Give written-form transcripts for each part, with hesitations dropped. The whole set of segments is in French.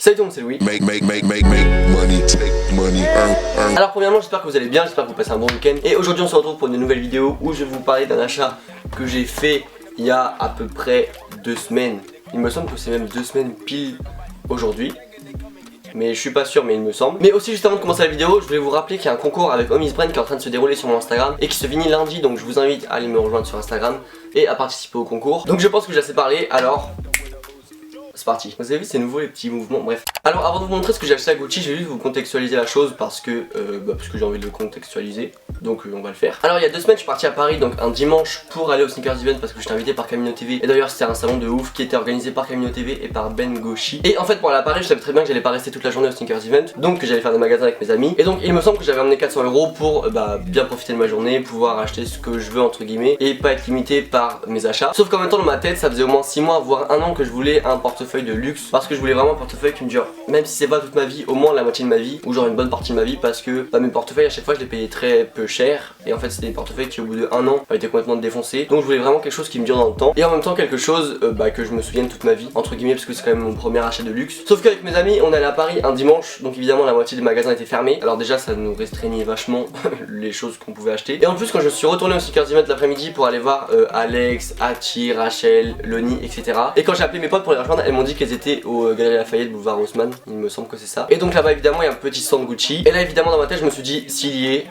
Salut tout le monde, c'est Louis. Alors premièrement, j'espère que vous allez bien, j'espère que vous passez un bon week-end. Et aujourd'hui on se retrouve pour une nouvelle vidéo où je vais vous parler d'un achat que j'ai fait il y a à peu près 2 semaines. Il me semble que c'est même 2 semaines pile aujourd'hui, mais je suis pas sûr, mais il me semble. Mais aussi juste avant de commencer la vidéo, je voulais vous rappeler qu'il y a un concours avec Homies Brain qui est en train de se dérouler sur mon Instagram et qui se finit lundi, donc je vous invite à aller me rejoindre sur Instagram et à participer au concours. Donc je pense que j'ai assez parlé, alors c'est parti. Vous avez vu, c'est nouveau les petits mouvements, bref. Alors avant de vous montrer ce que j'ai acheté à Gucci, je vais juste vous contextualiser la chose parce que j'ai envie de le contextualiser. Donc on va le faire. Alors il y a 2 semaines je suis parti à Paris, donc un dimanche, pour aller au Sneakers Event parce que j'étais invité par Camino TV. Et d'ailleurs c'était un salon de ouf qui était organisé par Camino TV et par Ben Goshi. Et en fait pour aller à Paris je savais très bien que j'allais pas rester toute la journée au Sneakers Event, donc que j'allais faire des magasins avec mes amis. Et donc il me semble que j'avais emmené 400 € pour bien profiter de ma journée, pouvoir acheter ce que je veux entre guillemets et pas être limité par mes achats. Sauf qu'en même temps dans ma tête ça faisait au moins 6 mois voire 1 an que je voulais un portefeuille de luxe, parce que je voulais vraiment un portefeuille qui me dure, même si c'est pas toute ma vie, au moins la moitié de ma vie, ou genre une bonne partie de ma vie, parce que mes portefeuilles à chaque fois je les payais très peu cher, et en fait c'était des portefeuilles qui au bout de 1 an avaient été complètement défoncés. Donc je voulais vraiment quelque chose qui me dure dans le temps, et en même temps quelque chose que je me souvienne toute ma vie, entre guillemets, parce que c'est quand même mon premier achat de luxe. Sauf qu'avec mes amis on allait à Paris un dimanche, donc évidemment la moitié des magasins étaient fermés, alors déjà ça nous restreignait vachement les choses qu'on pouvait acheter. Et en plus quand je suis retourné au Sneakers Event l'après-midi pour aller voir Alex, Hachi, Rachel, Loni, etc. Et quand j'ai appelé mes potes pour les rejoindre, elles m'ont dit qu'elles étaient au Galeries Lafayette, boulevard Haussmann, il me semble que c'est ça. Et donc là-bas évidemment il y a un petit stand Gucci. Et là évidemment dans ma tête je me suis dit, s'il y est,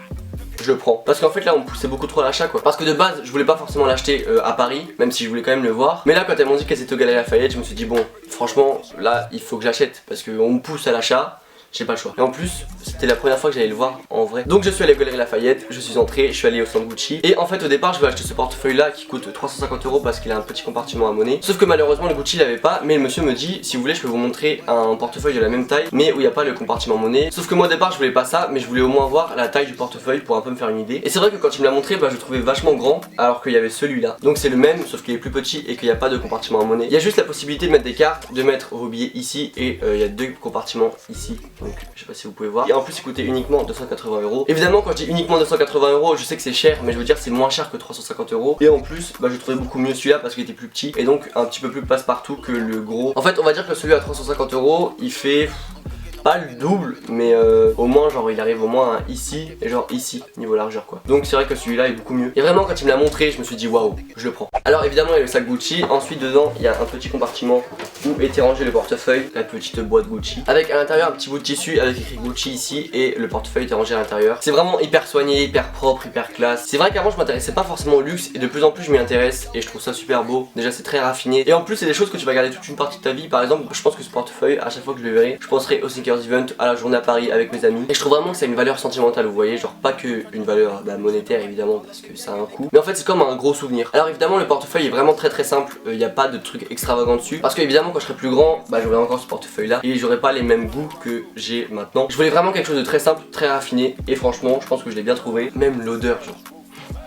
je le prends. Parce qu'en fait là on me poussait beaucoup trop à l'achat quoi. Parce que de base je voulais pas forcément l'acheter à Paris, même si je voulais quand même le voir. Mais là quand elles m'ont dit qu'elles étaient au Galeries Lafayette, je me suis dit bon, franchement là il faut que j'achète parce qu'on me pousse à l'achat. J'ai pas le choix. Et en plus, c'était la première fois que j'allais le voir en vrai. Donc je suis allé à Galeries Lafayette, je suis entré, je suis allé au stand Gucci. Et en fait au départ je vais acheter ce portefeuille là qui coûte 350 € parce qu'il a un petit compartiment à monnaie. Sauf que malheureusement le Gucci l'avait pas. Mais le monsieur me dit, si vous voulez je peux vous montrer un portefeuille de la même taille, mais où il n'y a pas le compartiment monnaie. Sauf que moi au départ je voulais pas ça, mais je voulais au moins voir la taille du portefeuille pour un peu me faire une idée. Et c'est vrai que quand il me l'a montré, je le trouvais vachement grand, alors qu'il y avait celui-là. Donc c'est le même, sauf qu'il est plus petit et qu'il n'y a pas de compartiment à monnaie. Il y a juste la possibilité de mettre des cartes, de mettre vos billets ici, et il y a 2 compartiments ici. Donc je sais pas si vous pouvez voir. Et en plus il coûtait uniquement 280 €. Évidemment quand je dis uniquement 280 €, je sais que c'est cher, mais je veux dire c'est moins cher que 350 €. Et en plus je trouvais beaucoup mieux celui-là parce qu'il était plus petit et donc un petit peu plus passe-partout que le gros. En fait on va dire que celui à 350 € il fait pas le double, mais au moins genre il arrive au moins ici et genre ici niveau largeur quoi. Donc c'est vrai que celui-là est beaucoup mieux. Et vraiment quand il me l'a montré je me suis dit waouh, je le prends. Alors évidemment il y a le sac Gucci. Ensuite dedans il y a un petit compartiment où était rangé le portefeuille, la petite boîte Gucci, avec à l'intérieur un petit bout de tissu avec écrit Gucci ici, et le portefeuille était rangé à l'intérieur. C'est vraiment hyper soigné, hyper propre, hyper classe. C'est vrai qu'avant je m'intéressais pas forcément au luxe et de plus en plus je m'y intéresse et je trouve ça super beau. Déjà c'est très raffiné et en plus c'est des choses que tu vas garder toute une partie de ta vie. Par exemple je pense que ce portefeuille à chaque fois que je le verrai, je penserai au Sneakers Event, à la journée à Paris avec mes amis. Et je trouve vraiment que ça a une valeur sentimentale, vous voyez, genre pas que une valeur monétaire évidemment parce que ça a un coût, mais en fait c'est comme un gros souvenir. Alors évidemment le portefeuille est vraiment très simple, il n'y a pas de truc extravagant dessus parce que évidemment quand je serai plus grand j'aurai encore ce portefeuille là et j'aurai pas les mêmes goûts que j'ai maintenant. Je voulais vraiment quelque chose de très simple, très raffiné, et franchement je pense que je l'ai bien trouvé. Même l'odeur genre,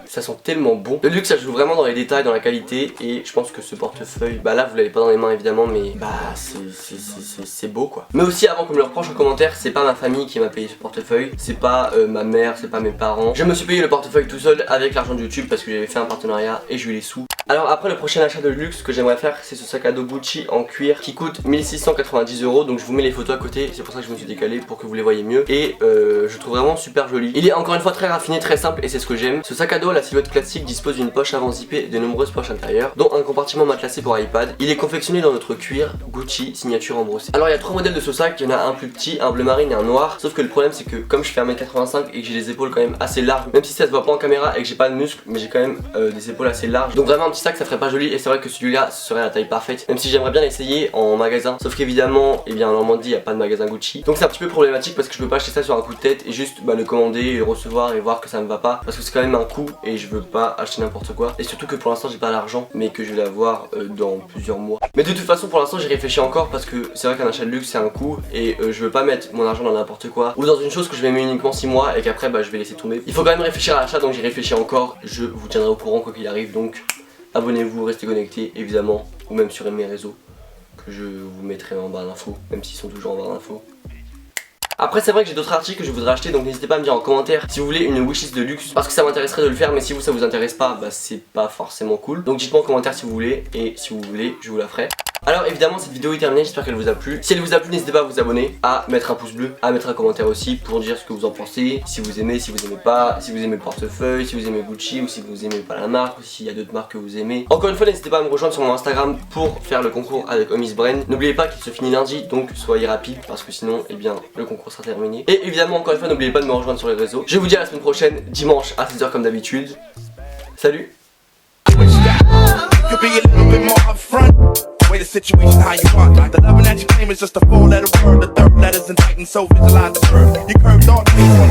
ça sent tellement bon. Le luxe ça joue vraiment dans les détails, dans la qualité, et je pense que ce portefeuille, là vous l'avez pas dans les mains évidemment, mais c'est beau quoi. Mais aussi avant qu'on me le reproche en commentaire, c'est pas ma famille qui m'a payé ce portefeuille, c'est pas ma mère, c'est pas mes parents. Je me suis payé le portefeuille tout seul avec l'argent de YouTube parce que j'avais fait un partenariat et j'ai eu les sous. Alors après le prochain achat de luxe que j'aimerais faire, c'est ce sac à dos Gucci en cuir qui coûte 1690 €. Donc je vous mets les photos à côté, c'est pour ça que je me suis décalé pour que vous les voyez mieux. Et je trouve vraiment super joli. Il est encore une fois très raffiné, très simple, et c'est ce que j'aime. Ce sac à dos à la silhouette classique dispose d'une poche avant zippée et de nombreuses poches intérieures, dont un compartiment matelassé pour iPad. Il est confectionné dans notre cuir Gucci signature embossée. Alors il y a 3 modèles de ce sac, il y en a un plus petit, un bleu marine et un noir. Sauf que le problème c'est que comme je fais 1m85 et que j'ai les épaules quand même assez larges, même si ça se voit pas en caméra et que j'ai pas de muscles, mais j'ai quand même des épaules assez larges, donc vraiment un petit sac ça ferait pas joli. Et c'est vrai que celui-là ce serait la taille parfaite, même si j'aimerais bien l'essayer en magasin. Sauf qu'évidemment en Normandie il n'y a pas de magasin Gucci, donc c'est un petit peu problématique parce que je peux pas acheter ça sur un coup de tête et juste le commander et le recevoir et voir que ça me va pas, parce que c'est quand même un coût et je veux pas acheter n'importe quoi. Et surtout que pour l'instant j'ai pas l'argent, mais que je vais l'avoir dans plusieurs mois. Mais de toute façon pour l'instant j'y réfléchis encore parce que c'est vrai qu'un achat de luxe c'est un coût, et je veux pas mettre mon argent dans n'importe quoi ou dans une chose que je vais aimer uniquement 6 mois et qu'après je vais laisser tomber. Il faut quand même réfléchir à l'achat, donc j'y réfléchis encore. Je vous tiendrai au courant quoi qu'il arrive, donc abonnez-vous, restez connectés évidemment, ou même sur mes réseaux que je vous mettrai en barre d'infos, même s'ils sont toujours en barre d'infos. Après c'est vrai que j'ai d'autres articles que je voudrais acheter, donc n'hésitez pas à me dire en commentaire si vous voulez une wishlist de luxe, parce que ça m'intéresserait de le faire, mais si ça vous intéresse pas, c'est pas forcément cool. Donc dites-moi en commentaire si vous voulez, et si vous voulez je vous la ferai. Alors évidemment cette vidéo est terminée, j'espère qu'elle vous a plu. Si elle vous a plu, n'hésitez pas à vous abonner, à mettre un pouce bleu, à mettre un commentaire aussi pour dire ce que vous en pensez, si vous aimez, si vous aimez pas, si vous aimez le portefeuille, si vous aimez Gucci ou si vous aimez pas la marque ou s'il y a d'autres marques que vous aimez. Encore une fois, n'hésitez pas à me rejoindre sur mon Instagram pour faire le concours avec Homies Brain. N'oubliez pas qu'il se finit lundi, donc soyez rapide parce que sinon, eh bien, le concours sera terminé. Et évidemment, encore une fois, n'oubliez pas de me rejoindre sur les réseaux. Je vous dis à la semaine prochaine, dimanche à 16h comme d'habitude. Salut! Could be a little bit more upfront. Way the situation how you want. The loving that you claim is just a 4-letter word. The third letter's in Titan, so visualize the verb. You curved all the on your